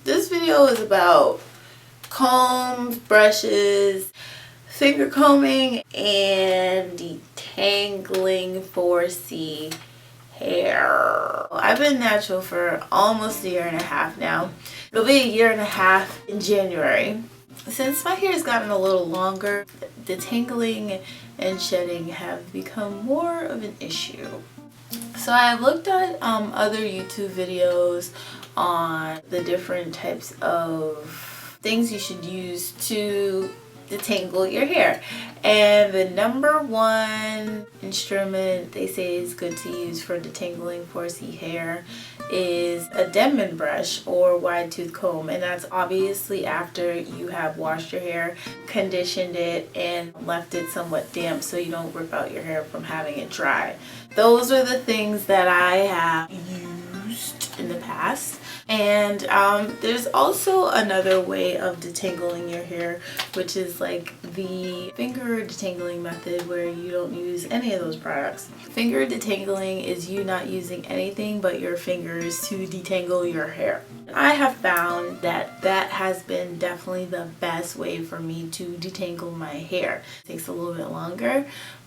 This video is about combs, brushes, finger combing, and detangling 4C hair. I've been natural for almost a year and a half now. It'll be a year and a half in January. Since my hair has gotten a little longer, detangling and shedding have become more of an issue. So I've looked at other YouTube videos on the different types of things you should use to detangle your hair, and the number one instrument they say is good to use for detangling 4C hair is a Denman brush or wide tooth comb, and that's obviously after you have washed your hair, conditioned it, and left it somewhat damp so you don't rip out your hair from having it dry. Those are the things that I have used in the past. And there's also another way of detangling your hair, which is like the finger detangling method, where you don't use any of those products. Finger detangling is you not using anything but your fingers to detangle your hair. I have found that that has been definitely the best way for me to detangle my hair. It takes a little bit longer,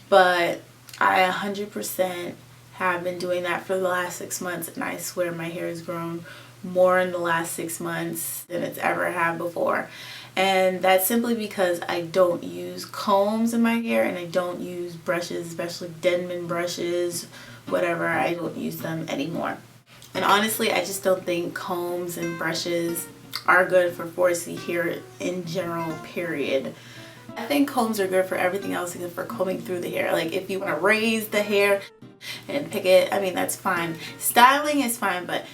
but I 100% have been doing that for the last 6 months, and I swear my hair has grown more in the last 6 months than it's ever had before. And that's simply because I don't use combs in my hair, and I don't use brushes, especially Denman brushes, whatever. I don't use them anymore. And honestly, I just don't think combs and brushes are good for 4C hair in general, period. I think combs are good for everything else except for combing through the hair. Like if you want to raise the hair and pick it, I mean, that's fine. Styling is fine, but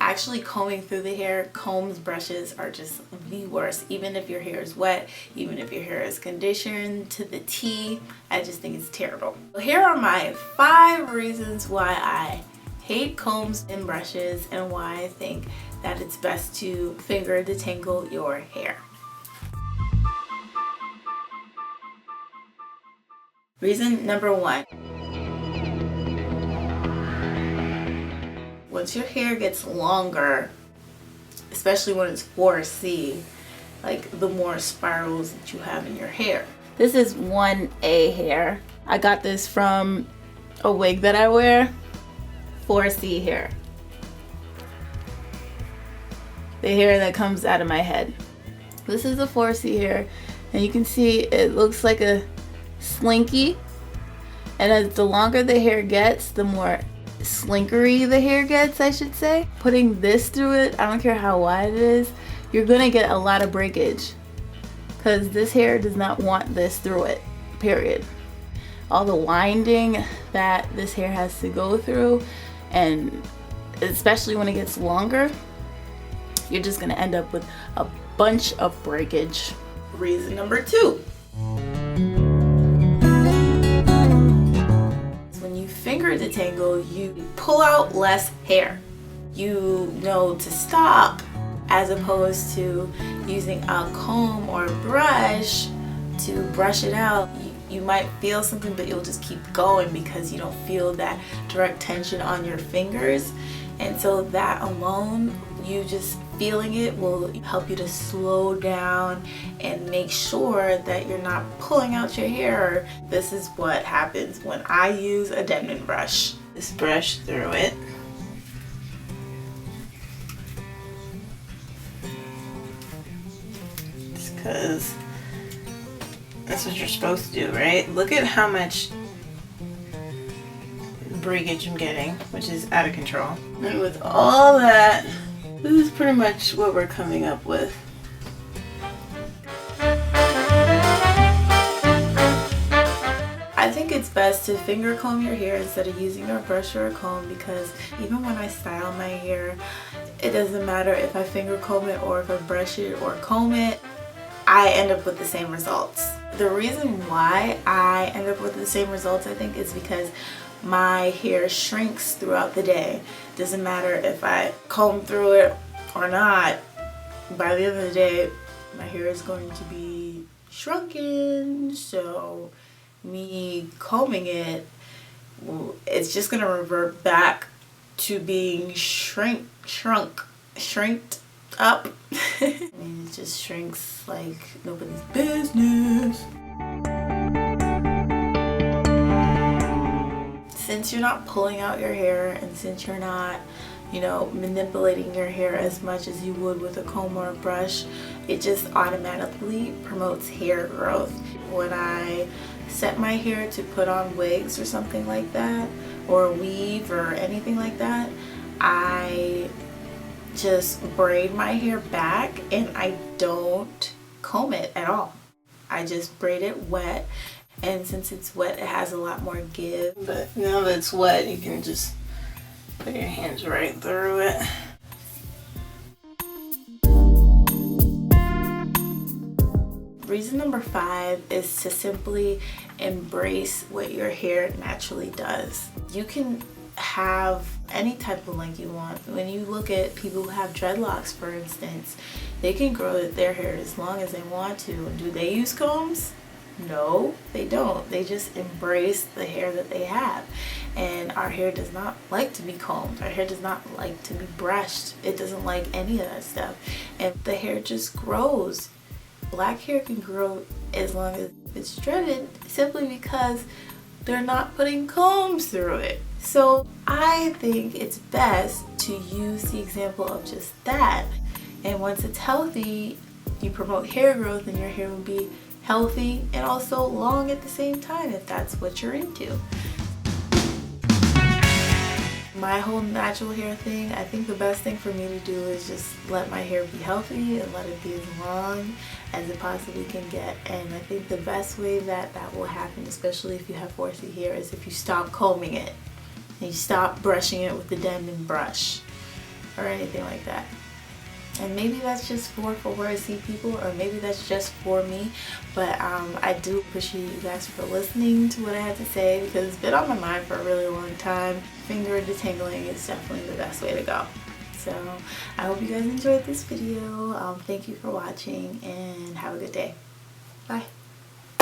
actually combing through the hair, combs, brushes are just the worst. Even if your hair is wet, even if your hair is conditioned to the T, I just think it's terrible. So here are my 5 reasons why I hate combs and brushes, and why I think that it's best to finger detangle your hair. Reason number 1. Once your hair gets longer, especially when it's 4C, like the more spirals that you have in your hair. This is 1A hair. I got this from a wig that I wear. 4C hair. The hair that comes out of my head. This is a 4C hair, and you can see it looks like a slinky, and as the longer the hair gets, the more slinkery the hair gets, I should say. Putting this through it, I don't care how wide it is, you're gonna get a lot of breakage, because this hair does not want this through it, period. All the winding that this hair has to go through, and especially when it gets longer, you're just gonna end up with a bunch of breakage. Reason number 2. Finger detangle, you pull out less hair. You know to stop, as opposed to using a comb or a brush to brush it out. You might feel something, but you'll just keep going because you don't feel that direct tension on your fingers. And so that alone, you just feeling it will help you to slow down and make sure that you're not pulling out your hair. This is what happens when I use a Denman brush. Just brush through it. Just because that's what you're supposed to do, right? Look at how much breakage I'm getting, which is out of control. And with all that, this is pretty much what we're coming up with. I think it's best to finger comb your hair instead of using a brush or a comb, because even when I style my hair, it doesn't matter if I finger comb it or if I brush it or comb it, I end up with the same results. The reason why I end up with the same results, I think, is because my hair shrinks throughout the day. Doesn't matter if I comb through it or not, by the end of the day my hair is going to be shrunken. So me combing it, it's just gonna revert back to being shrinked. up. I mean, it just shrinks like nobody's business. Since you're not pulling out your hair, and since you're not, you know, manipulating your hair as much as you would with a comb or a brush, it just automatically promotes hair growth. When I set my hair to put on wigs or something like that, or weave or anything like that, I just braid my hair back and I don't comb it at all. I just braid it wet, and since it's wet it has a lot more give. But now that it's wet, you can just put your hands right through it. Reason number 5 is to simply embrace what your hair naturally does. You can have any type of length you want. When you look at people who have dreadlocks, for instance, they can grow their hair as long as they want to. Do they use combs? No, they don't. They just embrace the hair that they have. And our hair does not like to be combed. Our hair does not like to be brushed. It doesn't like any of that stuff. And the hair just grows. Black hair can grow as long as it's dreaded, simply because they're not putting combs through it. So I think it's best to use the example of just that. And once it's healthy, you promote hair growth, and your hair will be healthy and also long at the same time, if that's what you're into. My whole natural hair thing, I think the best thing for me to do is just let my hair be healthy and let it be as long as it possibly can get. And I think the best way that that will happen, especially if you have 4C hair, is if you stop combing it and you stop brushing it with the Denman brush or anything like that. And maybe that's just for 4C people, or maybe that's just for me, but I do appreciate you guys for listening to what I had to say, because it's been on my mind for a really long time. Finger detangling is definitely the best way to go. So I hope you guys enjoyed this video. Thank you for watching, and have a good day. Bye.